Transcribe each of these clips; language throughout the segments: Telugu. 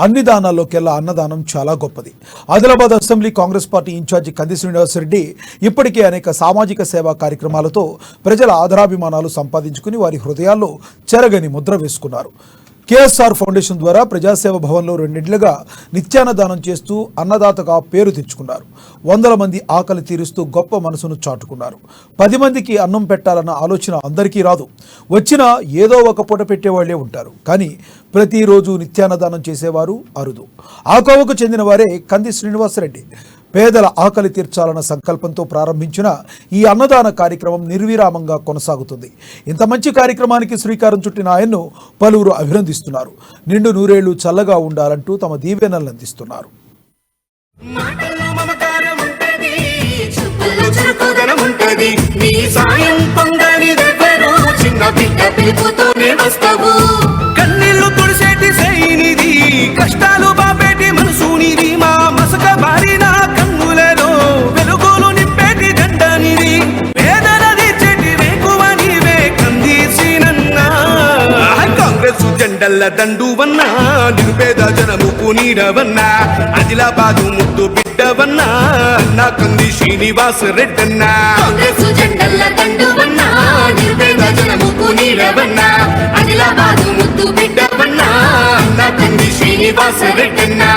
అన్ని దానాల్లోకెల్లా అన్నదానం చాలా గొప్పది. Adilabad assembly Congress party incharge Kandi Srinivasa Reddy ఇప్పటికే అనేక సామాజిక సేవా కార్యక్రమాలతో ప్రజల ఆదరాభిమానాలు సంపాదించుకుని వారి హృదయాల్లో చెరగని ముద్ర వేసుకున్నారు. కేఎస్ఆర్ ఫౌండేషన్ ద్వారా ప్రజాసేవ భవన్లో 2 ఏళ్లుగా నిత్యాన్నదానం చేస్తూ అన్నదాతగా పేరు తెచ్చుకున్నారు. 100 మంది ఆకలి తీరుస్తూ గొప్ప మనసును చాటుకున్నారు. 10 మందికి అన్నం పెట్టాలన్న ఆలోచన అందరికీ రాదు. వచ్చినా ఏదో ఒక పూట పెట్టేవాళ్లే ఉంటారు. కానీ ప్రతిరోజు నిత్యాన్నదానం చేసేవారు అరుదు. ఆ కోవకు చెందిన వారే కంది శ్రీనివాసరెడ్డి. పేదల ఆకలి తీర్చాలన్న సంకల్పంతో ప్రారంభించిన ఈ అన్నదాన కార్యక్రమం నిర్విరామంగా కొనసాగుతుంది. ఇంత మంచి కార్యక్రమానికి శ్రీకారం చుట్టిన ఆయన్ను పలువురు అభినందిస్తున్నారు. నిండు నూరేళ్లు చల్లగా ఉండాలంటూ తమ దీవెనలు అందిస్తున్నారు. కష్టాలు బాపేటి మనసునిది మా మసక బారిన కన్నులలో వెలుగులు నింపేటి గండనిది పేదలది చెటి వేకువ నీవే కందీసినన్నా కాంగ్రెస్ జెండల్ల దండువన్నా నిరుపేద జనముకు నీడవన్నా ఆదిలాబాదు ముద్దు బిడ్డవన్నా నా కంది శ్రీనివాస రెడ్డన్నా కాంగ్రెస్ జెండల్ల దండువన్నా నిరుపేద జనముకు నీడవన్నా ఆదిలాబాదు ముద్దు బిడ్డవన్నా నా కంది శ్రీనివాస రెడ్డన్నా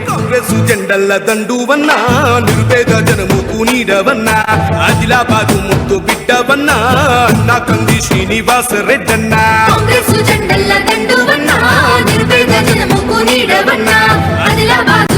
కాంగ్రెస్ జెండల్ల దండువన్నా నిరుపేద జనముకు నీడవన్నా ఆదిలాబాదు ముద్దు బిడ్డవన్నా నా కంది శ్రీనివాస రెడ్డన్నా కాంగ్రెస్ జెండల్ల దండువన్నా నిరుపేద జనముకు నీడవన్నా ఆదిలాబాదు